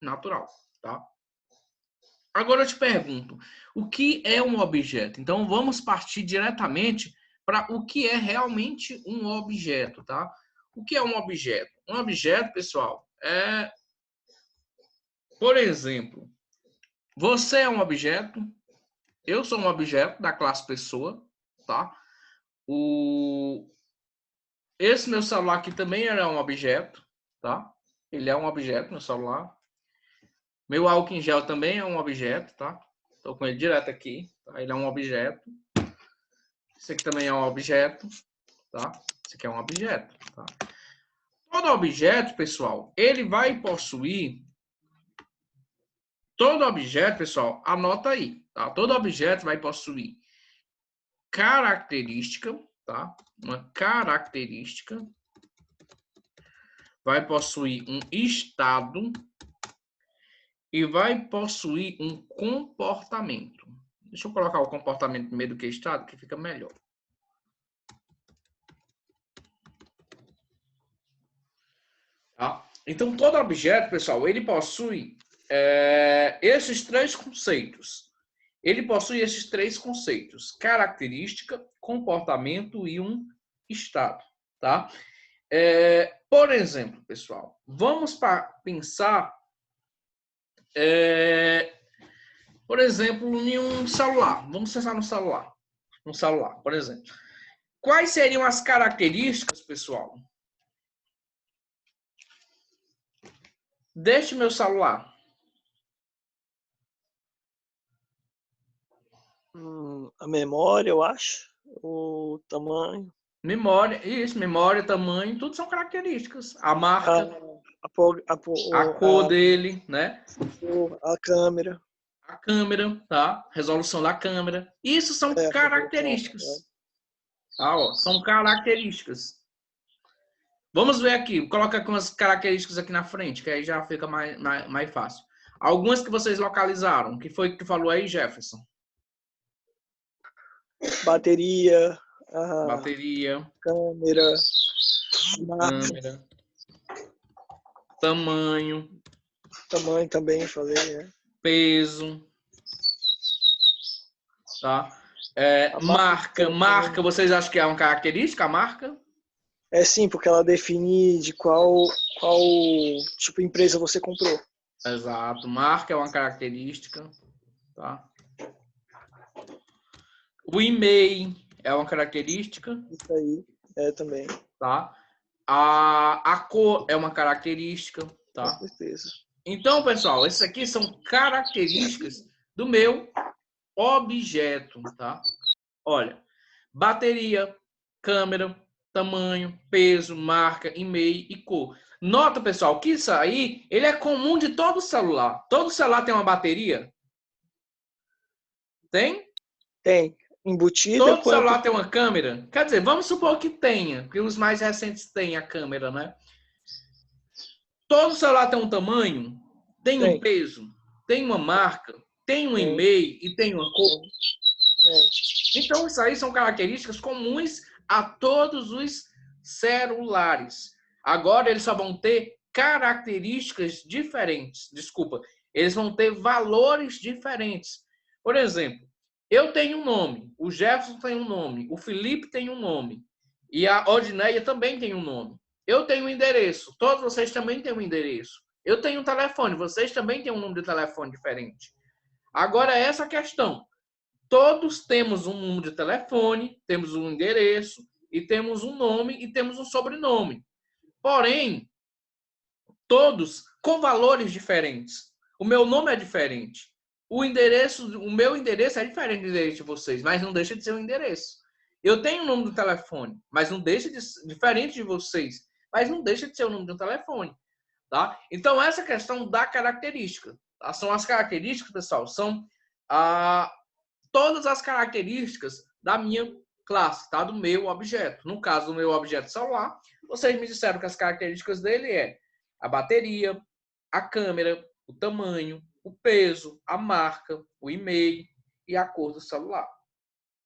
natural, tá? Agora eu te pergunto, o que é um objeto? Então vamos partir diretamente para o que é realmente um objeto, tá? O que é um objeto? Um objeto, pessoal, é, por exemplo, você é um objeto, eu sou um objeto da classe pessoa, tá? Esse meu celular aqui também é um objeto, tá? Ele é um objeto, meu celular. Meu álcool em gel também é um objeto, tá? Estou com ele direto aqui, tá? Ele é um objeto. Esse aqui também é um objeto, tá? Esse aqui é um objeto, tá? Todo objeto, pessoal, ele vai possuir... Todo objeto, pessoal, anota aí, tá? Todo objeto vai possuir característica, tá? Uma característica. Vai possuir um estado e vai possuir um comportamento. Deixa eu colocar o comportamento primeiro do que estado, que fica melhor. Tá? Então, todo objeto, pessoal, ele possui esses três conceitos. Ele possui esses três conceitos: característica, comportamento e um estado. Tá? Por exemplo, pessoal, vamos pensar, por exemplo, em um celular. Vamos pensar no celular. Um celular, por exemplo. Quais seriam as características, pessoal, deste meu celular? A memória, eu acho. O tamanho. Memória, isso, memória, tamanho, tudo são características. A marca, a cor dele, né? A câmera. A câmera, tá? Resolução da câmera. Isso são características. Tá, ó, são características. Vamos ver aqui, coloca algumas características aqui na frente, que aí já fica mais fácil. Algumas que vocês localizaram, que foi que tu falou aí, Jefferson? Bateria, Bateria, câmera, tamanho também, falei, né? Peso, tá? Marca, vocês acham que é uma característica, a marca? É sim, porque ela define de qual tipo de empresa você comprou. Exato, marca é uma característica, tá? O e-mail é uma característica. Isso aí, também. Tá? A cor é uma característica, tá? Com certeza. Então, pessoal, essas aqui são características do meu objeto, tá? Olha, bateria, câmera, tamanho, peso, marca, e-mail e cor. Nota, pessoal, que isso aí, ele é comum de todo celular. Todo celular tem uma bateria? Tem? Tem. Embutida Todo quanto... celular tem uma câmera? Quer dizer, vamos supor que tenha, que os mais recentes têm a câmera, né? Todo celular tem um tamanho, tem um peso, tem uma marca, tem um e-mail e tem uma cor. Então, isso aí são características comuns a todos os celulares. Agora, eles só vão ter características diferentes. Desculpa, eles vão ter valores diferentes. Por exemplo, eu tenho um nome, o Jefferson tem um nome, o Felipe tem um nome e a Odineia também tem um nome. Eu tenho um endereço, todos vocês também têm um endereço. Eu tenho um telefone, vocês também têm um número de telefone diferente. Agora, essa questão. Todos temos um número de telefone, temos um endereço, e temos um nome e temos um sobrenome. Porém, todos com valores diferentes. O meu nome é diferente. O meu endereço é diferente do endereço de vocês, mas não deixa de ser um endereço. Eu tenho o número do telefone, mas não deixa de ser diferente de vocês, mas não deixa de ser o número do telefone, tá? Então essa questão da característica, tá? São as características, pessoal, são todas as características da minha classe, tá? Do meu objeto. No caso do meu objeto celular, vocês me disseram que as características dele é a bateria, a câmera, o tamanho, o peso, a marca, o e-mail e a cor do celular,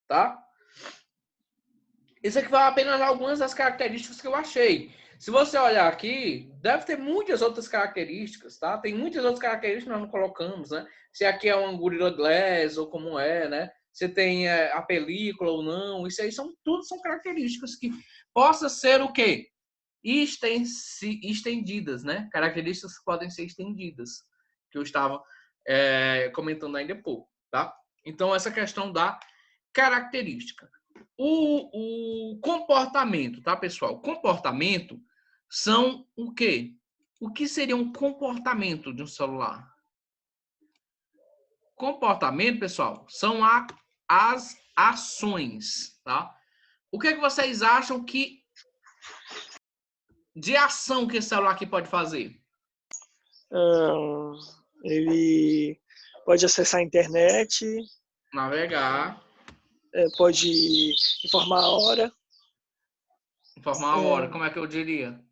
tá? Isso aqui foi apenas algumas das características que eu achei. Se você olhar aqui, deve ter muitas outras características, tá? Tem muitas outras características que nós não colocamos, né? Se aqui é um Gorilla Glass ou como é, né? Se tem a película ou não. Isso aí tudo são características que possa ser o quê? Estendidas, né? Características que podem ser estendidas, que eu estava comentando ainda há pouco, tá? Então, essa questão da característica. O comportamento, tá, pessoal? Comportamento são o quê? O que seria um comportamento de um celular? Comportamento, pessoal, são as ações, tá? O que é que vocês acham de ação que esse celular aqui pode fazer? Ele pode acessar a internet, navegar, pode informar a hora. Informar a hora, como é que eu diria?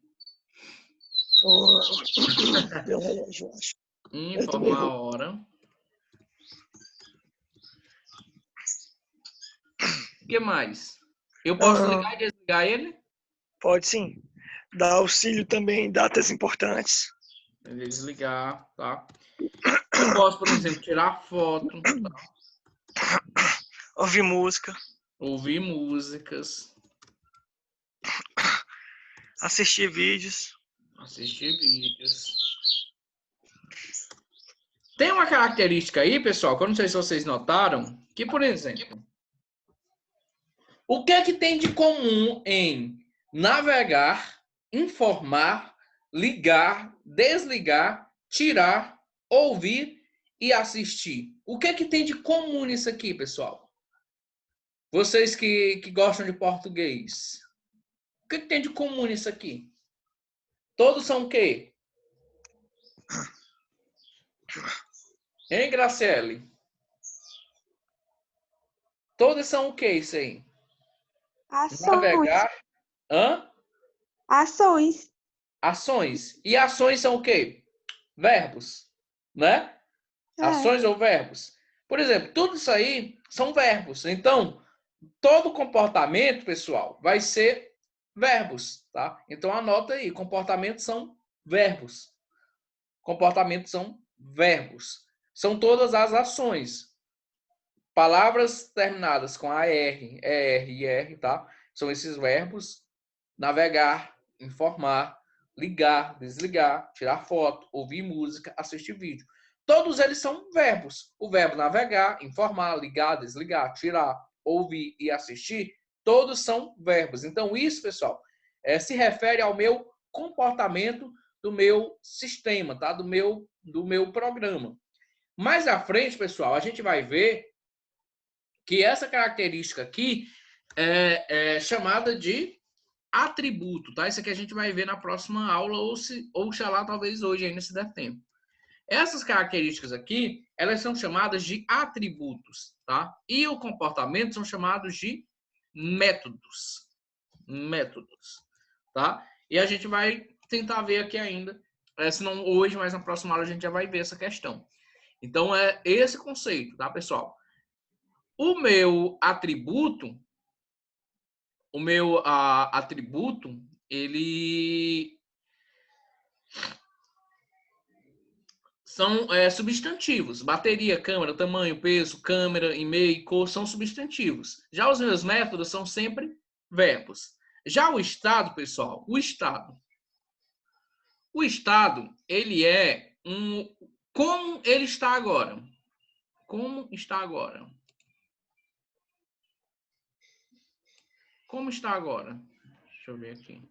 Meu relógio, eu acho. Informar a hora. O que mais? Eu posso ligar e desligar ele? Pode sim. Dá auxílio também em datas importantes. Desligar, tá? Eu posso, por exemplo, tirar foto. Tá? Ouvir música. Ouvir músicas. Assistir vídeos. Assistir vídeos. Tem uma característica aí, pessoal, que eu não sei se vocês notaram, que, por exemplo, o que é que tem de comum em navegar, informar, ligar, desligar, tirar, ouvir e assistir? O que é que tem de comum nisso aqui, pessoal? Vocês que gostam de português. O que é que tem de comum nisso aqui? Todos são o quê? Hein, Graciele? Todos são o quê, isso aí? Ações. Navegar. Hã? Ações. Ações. E ações são o quê? Verbos, né? Ações ou verbos. Por exemplo, tudo isso aí são verbos. Então, todo comportamento, pessoal, vai ser verbos, tá? Então, anota aí. Comportamentos são verbos. Comportamentos são verbos. São todas as ações. Palavras terminadas com AR, ER e R, tá? São esses verbos. Navegar, informar, ligar, desligar, tirar foto, ouvir música, assistir vídeo. Todos eles são verbos. O verbo navegar, informar, ligar, desligar, tirar, ouvir e assistir, todos são verbos. Então, isso, pessoal, se refere ao meu comportamento do meu sistema, tá? Do meu programa. Mais à frente, pessoal, a gente vai ver que essa característica aqui é chamada de atributo, tá? Isso aqui a gente vai ver na próxima aula ou lá talvez hoje ainda se der tempo. Essas características aqui, elas são chamadas de atributos, tá? E o comportamento são chamados de métodos. Métodos, tá? E a gente vai tentar ver aqui ainda, se não hoje, mas na próxima aula a gente já vai ver essa questão. Então, é esse conceito, tá, pessoal? O meu atributo, ele são substantivos. Bateria, câmera, tamanho, peso, câmera, e-mail, cor, são substantivos. Já os meus métodos são sempre verbos. Já o estado, pessoal, o estado, ele é como ele está agora. Como está agora? Como está agora? Deixa eu ver aqui.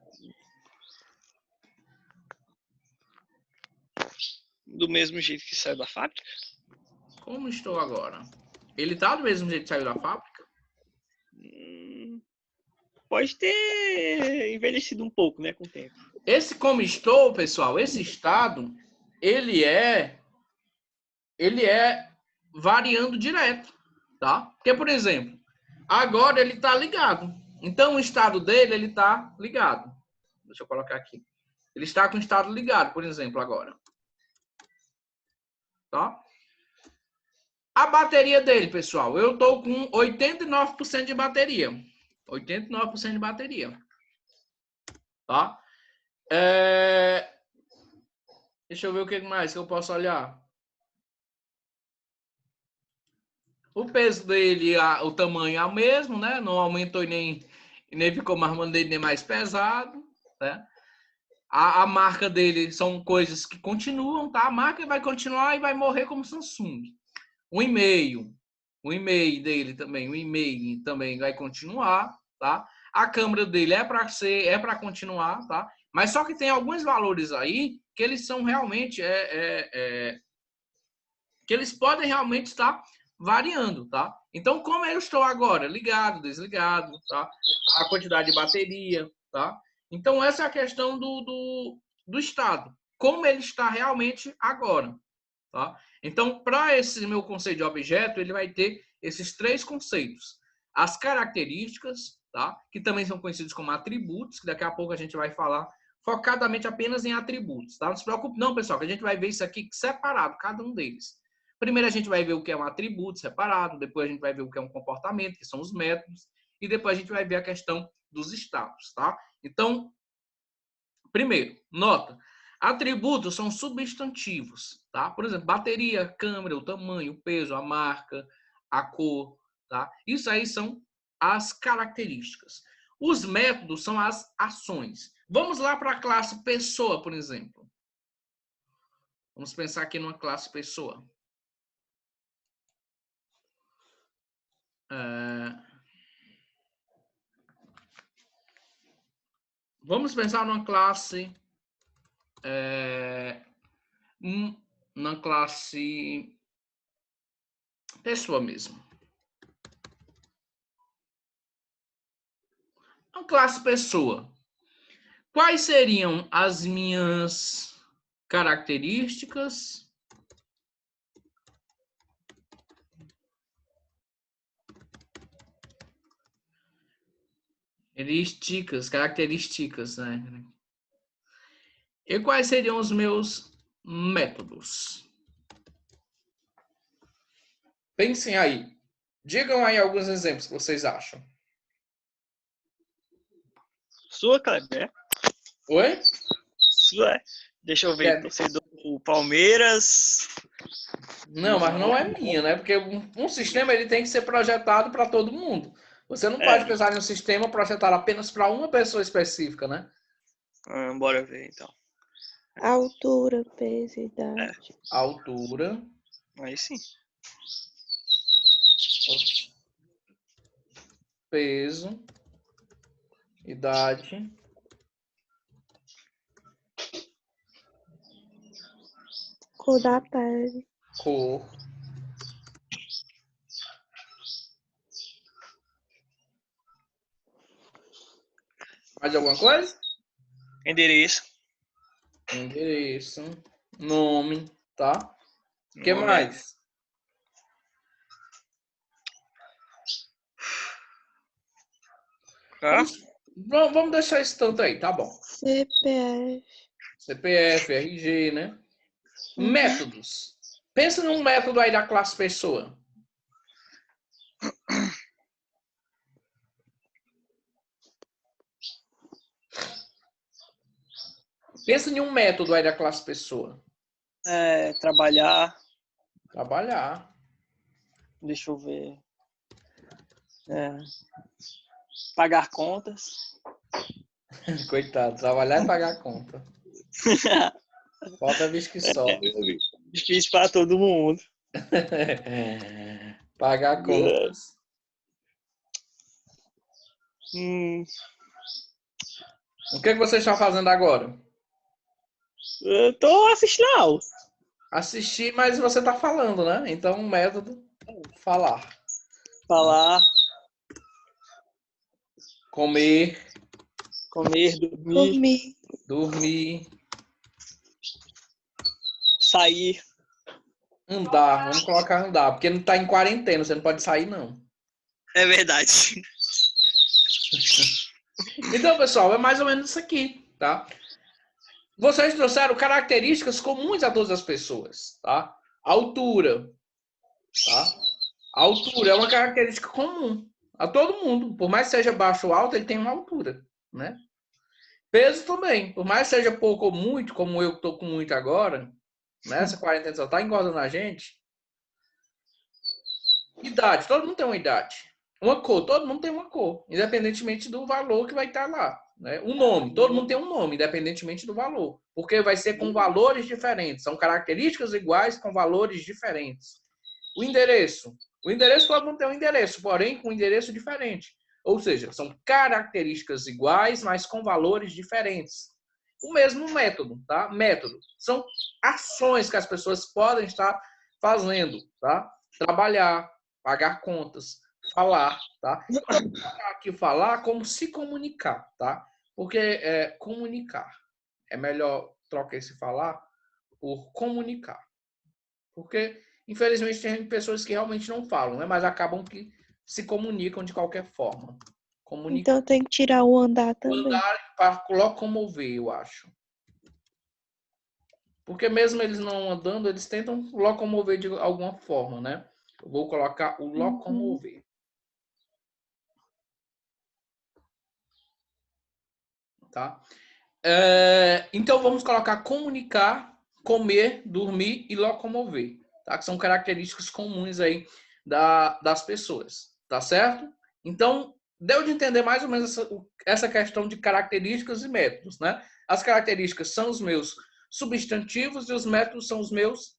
Do mesmo jeito que saiu da fábrica? Como estou agora? Ele está do mesmo jeito que saiu da fábrica? Pode ter envelhecido um pouco, né, com o tempo. Esse como estou, pessoal, esse estado, ele é variando direto, tá? Porque, por exemplo, agora ele está ligado. Então, o estado dele, ele está ligado. Deixa eu colocar aqui. Ele está com o estado ligado, por exemplo, agora. Tá? A bateria dele, pessoal, eu estou com 89% de bateria. 89% de bateria. Tá? Deixa eu ver o que mais que eu posso olhar. O peso dele, o tamanho é o mesmo, né? Não aumentou nem ficou mais maneiro, nem mais pesado, né? A marca dele são coisas que continuam, tá? A marca vai continuar e vai morrer como Samsung. O e-mail dele também, o e-mail também vai continuar, tá? A câmera dele é para continuar, tá? Mas só que tem alguns valores aí que eles são realmente que eles podem realmente estar variando, tá? Então, como eu estou agora? Ligado, desligado, tá? A quantidade de bateria, tá? Então, essa é a questão do estado. Como ele está realmente agora, tá? Então, para esse meu conceito de objeto, ele vai ter esses 3 conceitos. As características, tá? Que também são conhecidos como atributos, que daqui a pouco a gente vai falar focadamente apenas em atributos, tá? Não se preocupe não, pessoal, que a gente vai ver isso aqui separado, cada um deles. Primeiro a gente vai ver o que é um atributo separado, depois a gente vai ver o que é um comportamento, que são os métodos, e depois a gente vai ver a questão dos estados, tá? Então, primeiro, nota, atributos são substantivos, tá? Por exemplo, bateria, câmera, o tamanho, o peso, a marca, a cor, tá? Isso aí são as características. Os métodos são as ações. Vamos lá para a classe pessoa, por exemplo. Vamos pensar aqui numa classe pessoa. Vamos pensar numa classe na classe pessoa mesmo. Uma classe pessoa. Quais seriam as minhas características? Características, né? E quais seriam os meus métodos? Pensem aí. Digam aí alguns exemplos que vocês acham. Sua, Kleber? Oi? Sua. Deixa eu ver. Torcedor do Palmeiras. Não, mas não é minha, né? Porque um sistema ele tem que ser projetado para todo mundo. Você não pode pensar em um sistema projetado apenas para uma pessoa específica, né? Bora ver, então. Altura, peso, idade. Altura. Aí sim. Peso. Idade. Cor da pele. Cor. Mais alguma coisa? Endereço. Endereço. Nome, tá? O que mais? Vamos deixar esse tanto aí, tá bom. CPF, RG, né? Métodos. Pensa num método aí da classe pessoa. Pensa em um método aí da classe pessoa. Trabalhar. Trabalhar. Deixa eu ver. Pagar contas. Coitado, trabalhar e pagar conta. Falta bicho que só. Difícil para todo mundo. Pagar contas. O que você está fazendo agora? Eu tô assistindo a aula. Assistir, mas você está falando, né? Então, um método, falar. Falar. Comer. Dormir. Sair. Andar. Vamos colocar andar, porque não está em quarentena, você não pode sair, não. É verdade. Então, pessoal, é mais ou menos isso aqui, tá? Vocês trouxeram características comuns a todas as pessoas, tá? Altura, tá? A altura é uma característica comum a todo mundo. Por mais que seja baixo ou alto, ele tem uma altura, né? Peso também. Por mais que seja pouco ou muito, como eu que estou com muito agora, nessa quarentena só está engordando a gente. Idade, todo mundo tem uma idade. Uma cor, todo mundo tem uma cor, independentemente do valor que vai estar lá. Né? Um nome, todo mundo tem um nome, independentemente do valor. Porque vai ser com valores diferentes. São características iguais com valores diferentes. O endereço todo mundo tem um endereço, porém com um endereço diferente. Ou seja, são características iguais, mas com valores diferentes. O mesmo método, tá? Método. São ações que as pessoas podem estar fazendo, tá? Trabalhar, pagar contas, falar, tá? Eu vou colocar aqui falar como se comunicar, tá? Porque comunicar. É melhor trocar esse falar por comunicar. Porque, infelizmente, tem pessoas que realmente não falam, né? Mas acabam que se comunicam de qualquer forma. Então tem que tirar o andar O também. andar para locomover, eu acho. Porque mesmo eles não andando, eles tentam locomover de alguma forma, né? Eu vou colocar o locomover. Tá? Então, vamos colocar comunicar, comer, dormir e locomover. Tá? Que são características comuns aí das pessoas. Tá certo? Então, deu de entender mais ou menos essa questão de características e métodos, né? As características são os meus substantivos e os métodos são os meus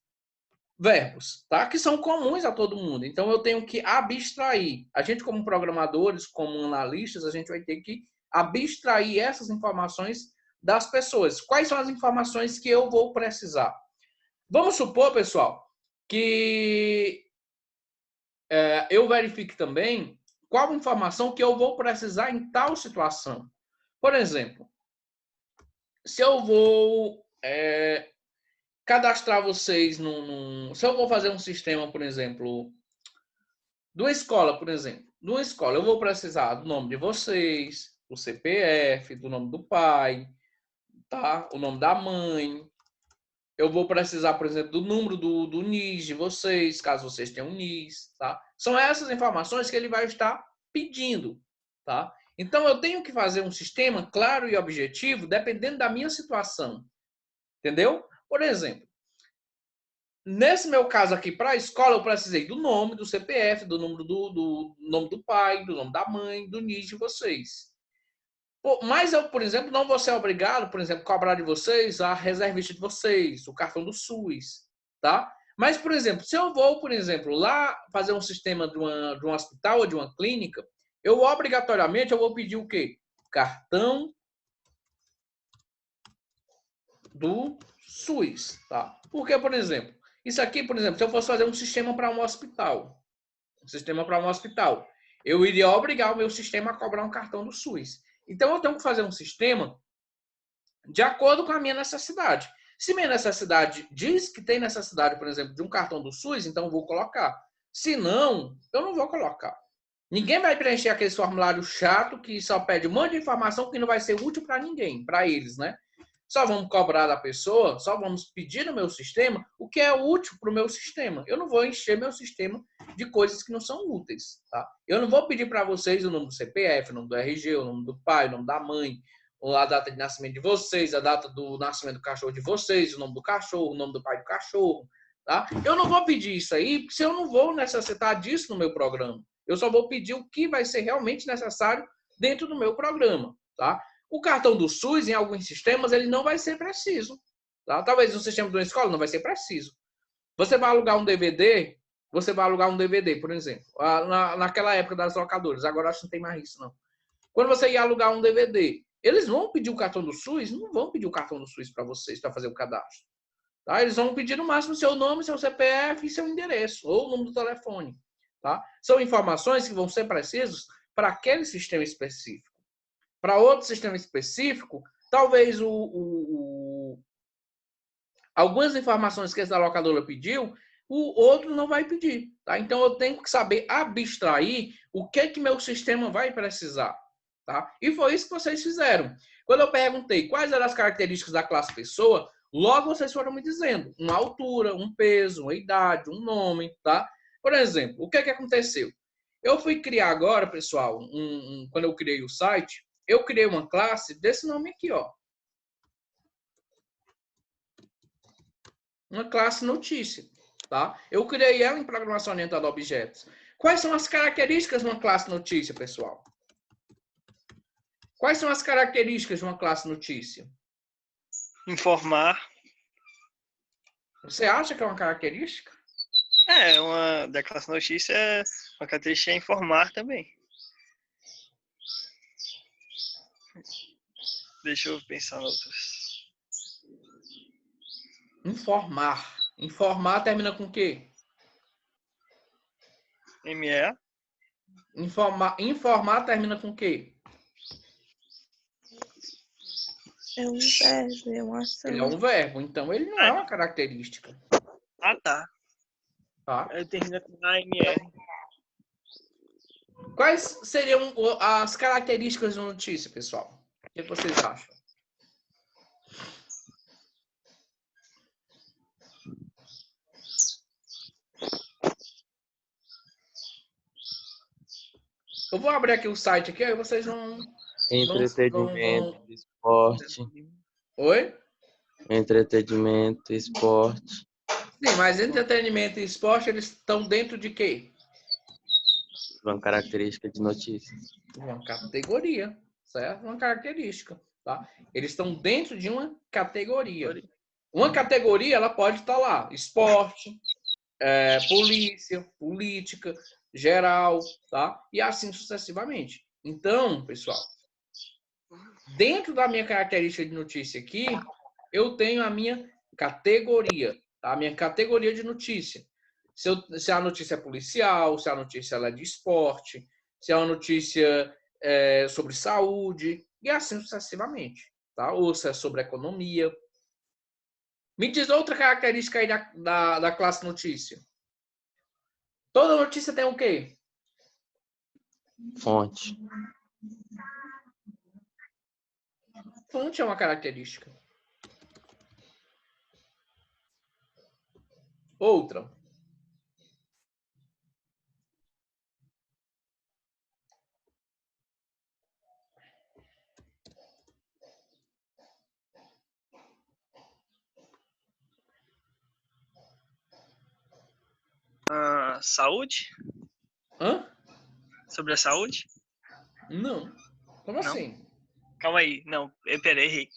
verbos, tá? Que são comuns a todo mundo. Então, eu tenho que abstrair. A gente, como programadores, como analistas, a gente vai ter que abstrair essas informações das pessoas. Quais são as informações que eu vou precisar? Vamos supor, pessoal, que eu verifique também qual informação que eu vou precisar em tal situação. Por exemplo, se eu vou cadastrar vocês se eu vou fazer um sistema, por exemplo, de uma escola, por exemplo. De uma escola, eu vou precisar do nome de vocês, do CPF, do nome do pai, tá? O nome da mãe. Eu vou precisar, por exemplo, do número do NIS de vocês, caso vocês tenham um NIS, tá? São essas informações que ele vai estar pedindo, tá? Então, eu tenho que fazer um sistema claro e objetivo, dependendo da minha situação. Entendeu? Por exemplo, nesse meu caso aqui, para a escola, eu precisei do nome, do CPF, do número do nome do pai, do nome da mãe, do NIS de vocês. Mas eu, por exemplo, não vou ser obrigado, por exemplo, cobrar de vocês a reservista de vocês, o cartão do SUS, tá? Mas, por exemplo, se eu vou, por exemplo, lá fazer um sistema de um hospital ou de uma clínica, eu obrigatoriamente vou pedir o quê? Cartão do SUS, tá? Porque, por exemplo, isso aqui, por exemplo, se eu fosse fazer um sistema para um hospital, eu iria obrigar o meu sistema a cobrar um cartão do SUS. Então, eu tenho que fazer um sistema de acordo com a minha necessidade. Se minha necessidade diz que tem necessidade, por exemplo, de um cartão do SUS, então eu vou colocar. Se não, eu não vou colocar. Ninguém vai preencher aquele formulário chato que só pede um monte de informação que não vai ser útil para ninguém, para eles, né? Só vamos cobrar da pessoa, só vamos pedir no meu sistema o que é útil para o meu sistema. Eu não vou encher meu sistema de coisas que não são úteis, tá? Eu não vou pedir para vocês o nome do CPF, o nome do RG, o nome do pai, o nome da mãe, a data de nascimento de vocês, a data do nascimento do cachorro de vocês, o nome do cachorro, o nome do pai do cachorro, tá? Eu não vou pedir isso aí, porque eu não vou necessitar disso no meu programa. Eu só vou pedir o que vai ser realmente necessário dentro do meu programa, tá? O cartão do SUS, em alguns sistemas, ele não vai ser preciso. Tá? Talvez no sistema de uma escola não vai ser preciso. Você vai alugar um DVD, por exemplo, naquela época das locadoras, agora acho que não tem mais isso, não. Quando você ia alugar um DVD, eles vão pedir o cartão do SUS? Não vão pedir o cartão do SUS para vocês, para fazer o cadastro. Tá? Eles vão pedir no máximo seu nome, seu CPF e seu endereço, ou o número do telefone. Tá? São informações que vão ser precisas para aquele sistema específico. Para outro sistema específico, talvez algumas informações que essa locadora pediu, o outro não vai pedir. Tá? Então, eu tenho que saber abstrair o que meu sistema vai precisar. Tá? E foi isso que vocês fizeram. Quando eu perguntei quais eram as características da classe pessoa, logo vocês foram me dizendo uma altura, um peso, uma idade, um nome. Tá? Por exemplo, o que aconteceu? Eu fui criar agora, pessoal, quando eu criei o site, eu criei uma classe desse nome aqui, ó. Uma classe notícia, tá? Eu criei ela em programação orientada a objetos. Quais são as características de uma classe notícia, pessoal? Quais são as características de uma classe notícia? Informar. Você acha que é uma característica? Uma da classe notícia, uma característica é informar também. Deixa eu pensar em outras. Informar. Informar termina com o quê? ME. Informar termina com o quê? É um verbo, é uma ação. Ele é um verbo, então ele não é uma característica. Ah, tá. Tá? Termina com AMR. Quais seriam as características de uma notícia, pessoal? O que vocês acham? Eu vou abrir aqui o site aqui, aí vocês vão... Entretenimento, esporte. Oi? Entretenimento, esporte. Sim, mas entretenimento e esporte, eles estão dentro de quê? Uma característica de notícias. Uma categoria, certo? Uma característica, tá? Eles estão dentro de uma categoria. Uma categoria, ela pode estar lá. Esporte, polícia, política, geral, tá? E assim sucessivamente. Então, pessoal, dentro da minha característica de notícia aqui, eu tenho a minha categoria, tá? A minha categoria de notícia. Se a notícia é policial, se a notícia ela é de esporte, se é uma notícia sobre saúde, e assim sucessivamente, tá? Ou se é sobre economia. Me diz outra característica aí da classe notícia. Toda notícia tem o quê? Fonte. Fonte é uma característica. Outra. Saúde? Hã? Sobre a saúde? Não. Como assim? Calma aí. Não, pera, errei.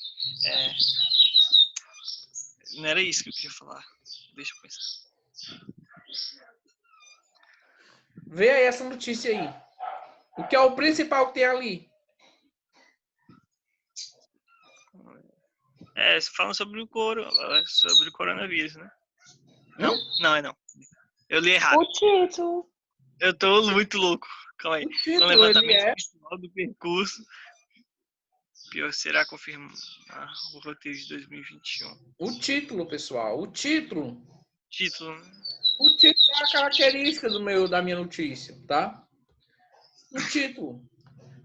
Não era isso que eu queria falar. Deixa eu pensar. Vê aí essa notícia aí. O que é o principal que tem ali? Você fala sobre o coronavírus, né? Não? Não, é não. Eu li errado. O título. Eu tô muito louco. Calma aí. O Com título, o ele levantamento é... virtual do percurso. Pior será confirmar o roteiro de 2021. O título, pessoal. O título. Título, né? O título é a característica da minha notícia, tá? O título.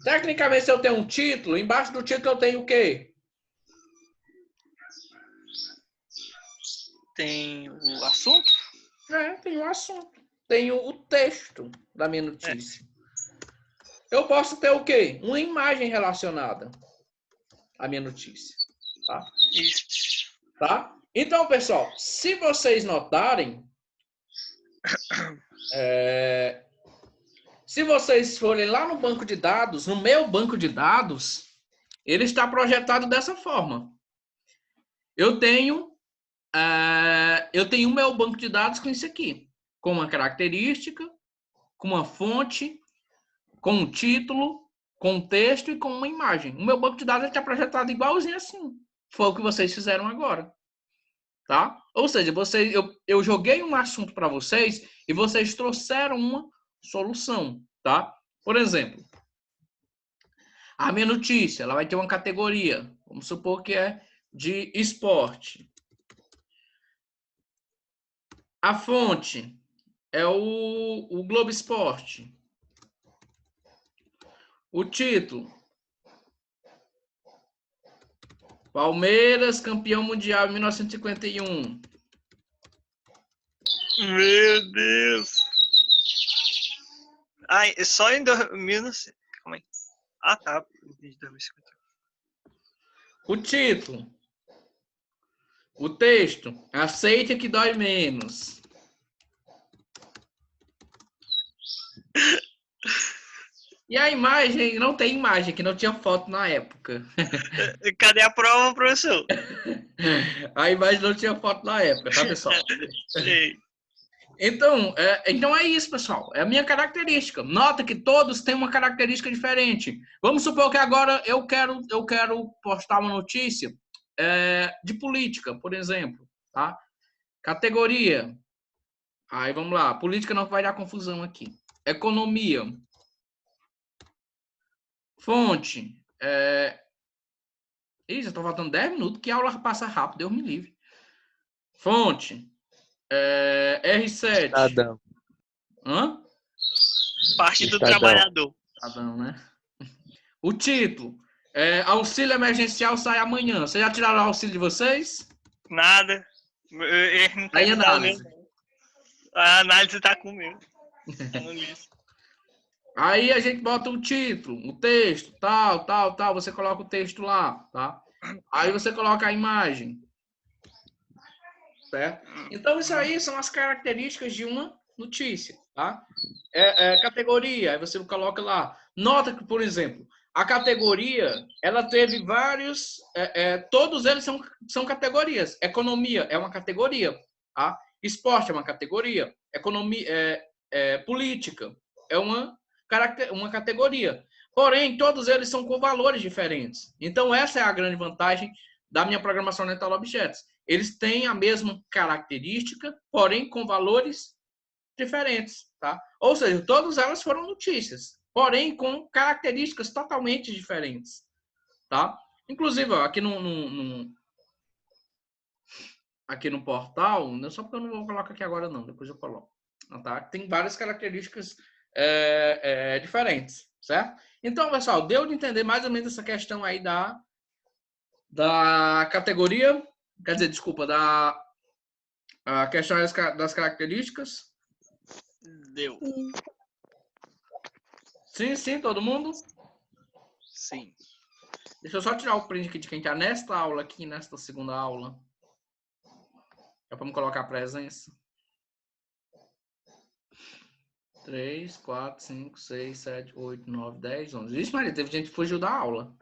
Tecnicamente, se eu tenho um título, embaixo do título eu tenho o quê? Tem o assunto? Tenho o assunto. Tenho o texto da minha notícia. Eu posso ter o quê? Uma imagem relacionada à minha notícia. Tá? Isso. Tá? Então, pessoal, se vocês notarem, se vocês forem lá no banco de dados, no meu banco de dados, ele está projetado dessa forma. Eu tenho o meu banco de dados com isso aqui, com uma característica, com uma fonte, com um título, com um texto e com uma imagem. O meu banco de dados está projetado igualzinho assim. Foi o que vocês fizeram agora. Tá? Ou seja, eu joguei um assunto para vocês e vocês trouxeram uma solução. Tá? Por exemplo, a minha notícia ela vai ter uma categoria. Vamos supor que é de esporte. A fonte é o Globo Esporte. O título: Palmeiras, campeão mundial em 1951. Meu Deus! Ai, só em 2000... Calma aí. Ah, tá. Entendi, 2051. O título. O texto. Aceite que dói menos. E a imagem, não tem imagem, que não tinha foto na época. Cadê a prova, professor? A imagem não tinha foto na época, tá, pessoal? Sei. Então é isso, pessoal. É a minha característica. Nota que todos têm uma característica diferente. Vamos supor que agora eu quero postar uma notícia de política, por exemplo. Tá? Categoria. Aí vamos lá. Política não vai dar confusão aqui. Economia. Fonte. Ih, já estou faltando 10 minutos. Que aula passa rápido, Deus me livre. Fonte. R7. Estadão. Hã? Parte do Estadão. trabalhador. Estadão, né? O título. Auxílio emergencial sai amanhã. Vocês já tiraram o auxílio de vocês? Nada. Ele não quer Aí me dar o meu. análise. A análise tá com o meu. Tá no lixo. Aí a gente bota o título, o texto, tal. Você coloca o texto lá, tá? Aí você coloca a imagem. Certo? Então, isso aí são as características de uma notícia, tá? Categoria, aí você coloca lá. Nota que, por exemplo, a categoria, ela teve vários... todos eles são categorias. Economia é uma categoria, tá? Esporte é uma categoria. Economia, política é uma categoria. Porém, todos eles são com valores diferentes. Então, essa é a grande vantagem da minha programação Oriental Objetos. Eles têm a mesma característica, porém com valores diferentes, tá? Ou seja, todas elas foram notícias, porém com características totalmente diferentes, tá? Inclusive, ó, aqui no portal, não só porque eu não vou colocar aqui agora não, depois eu coloco, tá? Tem várias características diferentes, certo? Então, pessoal, deu de entender mais ou menos essa questão aí da categoria, quer dizer, desculpa, a questão das características? Deu. Sim, todo mundo? Sim. Deixa eu só tirar o print aqui de quem está nesta aula aqui, nesta segunda aula. É para me colocar a presença. 3, 4, 5, 6, 7, 8, 9, 10, 11. Vixe, Maria, teve gente que fugiu da aula.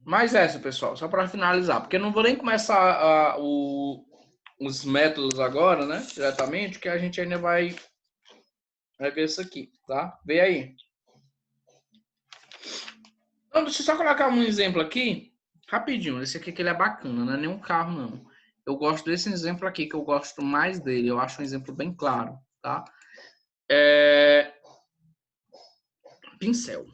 Mas essa, pessoal, só para finalizar, porque eu não vou nem começar os métodos agora, né, diretamente, que a gente ainda vai ver isso aqui, tá? Vê aí. Então, deixa eu só colocar um exemplo aqui, rapidinho. Esse aqui que ele é bacana, não é nenhum carro, não. Eu gosto desse exemplo aqui, que eu gosto mais dele. Eu acho um exemplo bem claro, tá? Pincel.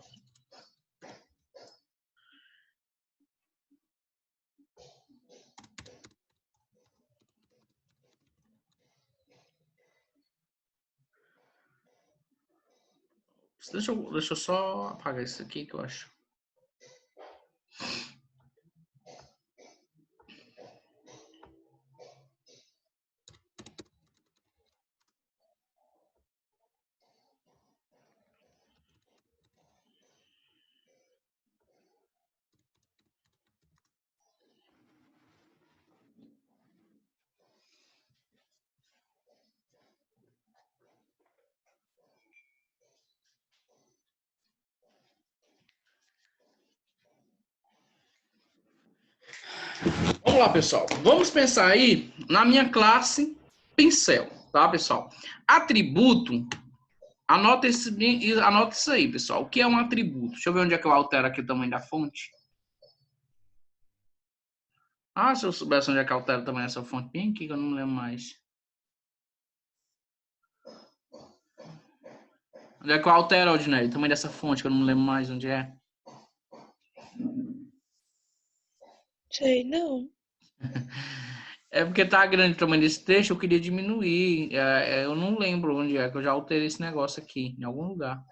Deixa eu só apagar isso aqui que eu acho. Vamos lá, pessoal. Vamos pensar aí na minha classe pincel, tá, pessoal? Atributo, anota isso aí, pessoal. O que é um atributo? Deixa eu ver onde é que eu altero aqui o tamanho da fonte. Ah, se eu soubesse onde é que altera também essa fonte bem aqui, que eu não me lembro mais. Onde é que eu altero, Aldinei? O tamanho dessa fonte, que eu não me lembro mais onde é. Sei não. É porque tá grande o tamanho desse texto, eu queria diminuir. Eu não lembro onde é, que eu já alterei esse negócio aqui, em algum lugar.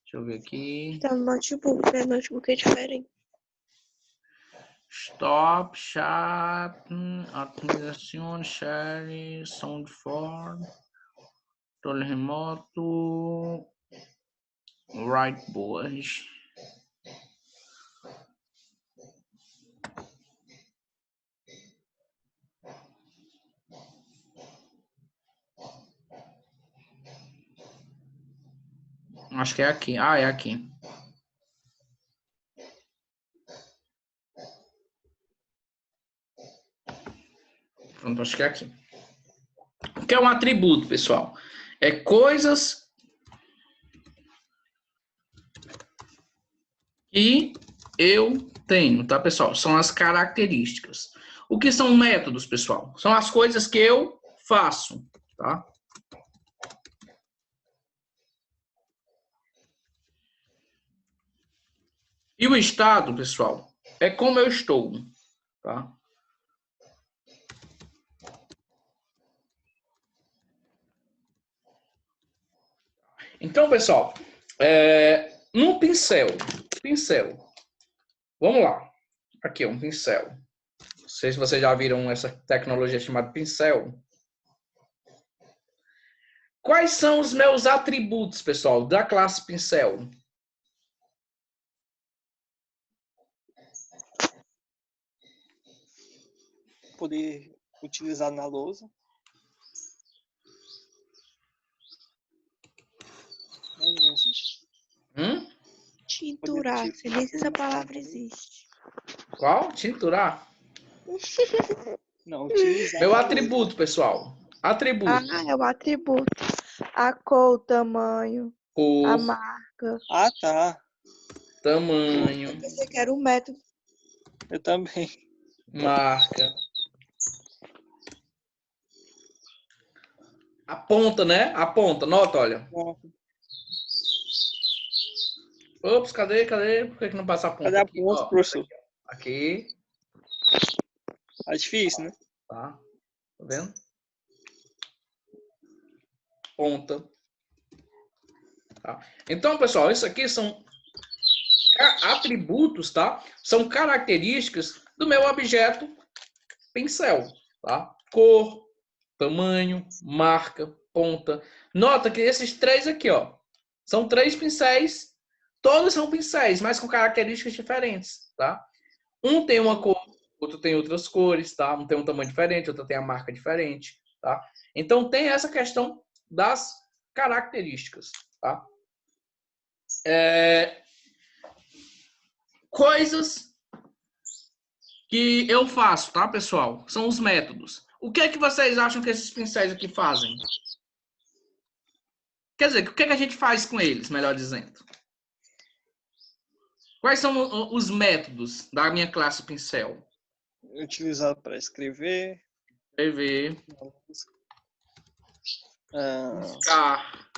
Deixa eu ver aqui. Tá no notebook, né? Notebook é diferente. Stop, chat, atualização, share, sound for, controle remoto, whiteboard. Acho que é aqui. Ah, é aqui. Pronto, acho que é aqui. O que é um atributo, pessoal? É coisas que eu tenho, tá, pessoal? São as características. O que são métodos, pessoal? São as coisas que eu faço, tá? E o estado, pessoal, é como eu estou, tá? Então, pessoal, no pincel, vamos lá. Aqui, um pincel. Não sei se vocês já viram essa tecnologia chamada pincel. Quais são os meus atributos, pessoal, da classe pincel? Poder utilizar na lousa. Mais ou menos isso. Tinturar. Sei nem se essa palavra existe. Qual? Tinturar? Não, utilizar. Meu na atributo, lousa. pessoal. Atributo. Ah, é o atributo. A cor, o tamanho, a Cor, marca. Ah, tá. tamanho, Eu pensei que era um método. Eu também. marca. A ponta, né? A ponta. Nota, olha. Ops, cadê? Por que não passa a ponta? Cadê a Aqui, ponta, ó. professor? Aqui. É difícil, né? Tá. Tá vendo? Ponta. Tá. Então, pessoal, isso aqui são atributos, tá? São características do meu objeto pincel, tá? Cor, tamanho, marca, ponta. Nota que esses três aqui, ó, são 3 pincéis. Todos são pincéis, mas com características diferentes, tá? Um tem uma cor, outro tem outras cores, tá? Um tem um tamanho diferente, outro tem a marca diferente, tá? Então tem essa questão das características, tá? Coisas que eu faço, tá, pessoal? São os métodos. O que é que vocês acham que esses pincéis aqui fazem? Quer dizer, o que é que a gente faz com eles, melhor dizendo? Quais são os métodos da minha classe pincel? Utilizado para escrever. Escrever, riscar,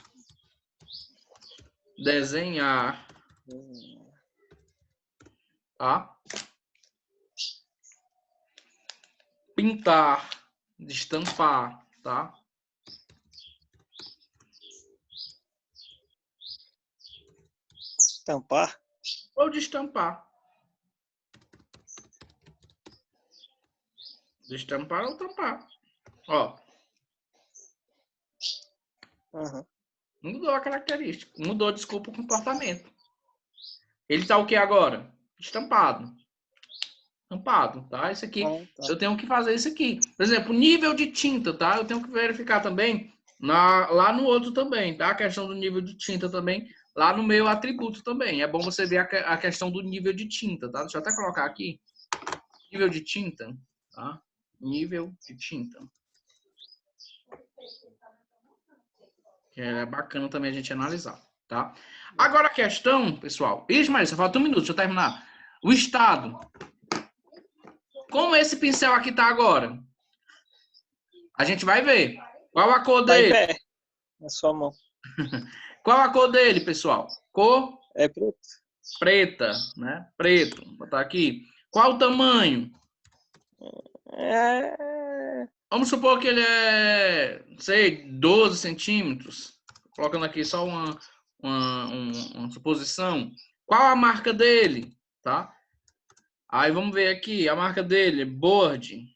desenhar, tá? Pintar, estampar, tá? Estampar. Ou de estampar. De estampar ou tampar. Ó. Uhum. Mudou a característica. Mudou, desculpa, o comportamento. Ele tá o que agora? Estampado. Estampado, tá? Isso aqui, Tá. eu tenho que fazer isso aqui. Por exemplo, nível de tinta, tá? Eu tenho que verificar também lá no outro também, tá? A questão do nível de tinta também, lá no meu atributo também. É bom você ver a questão do nível de tinta, tá? Deixa eu até colocar aqui. Nível de tinta, tá? Nível de tinta. Que é bacana também a gente analisar, tá? Agora a questão, pessoal... Ismael, só falta um minuto, deixa eu terminar. O estado. Como esse pincel aqui tá agora? A gente vai ver. Qual a cor Tá em dele? pé. Na sua mão. Qual a cor dele, pessoal? Cor É preto. preta, né? Preto. Vou botar aqui. Qual o tamanho? Vamos supor que ele é, não sei, 12 centímetros. Colocando aqui só uma suposição. Qual a marca dele? Tá? Aí vamos ver aqui. A marca dele, Board.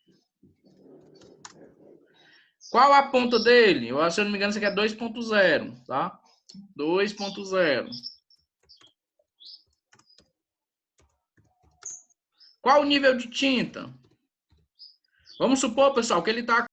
Qual a ponta dele? Eu, se eu não me engano, isso aqui é 2.0, tá? 2.0. Qual o nível de tinta? Vamos supor, pessoal, que ele está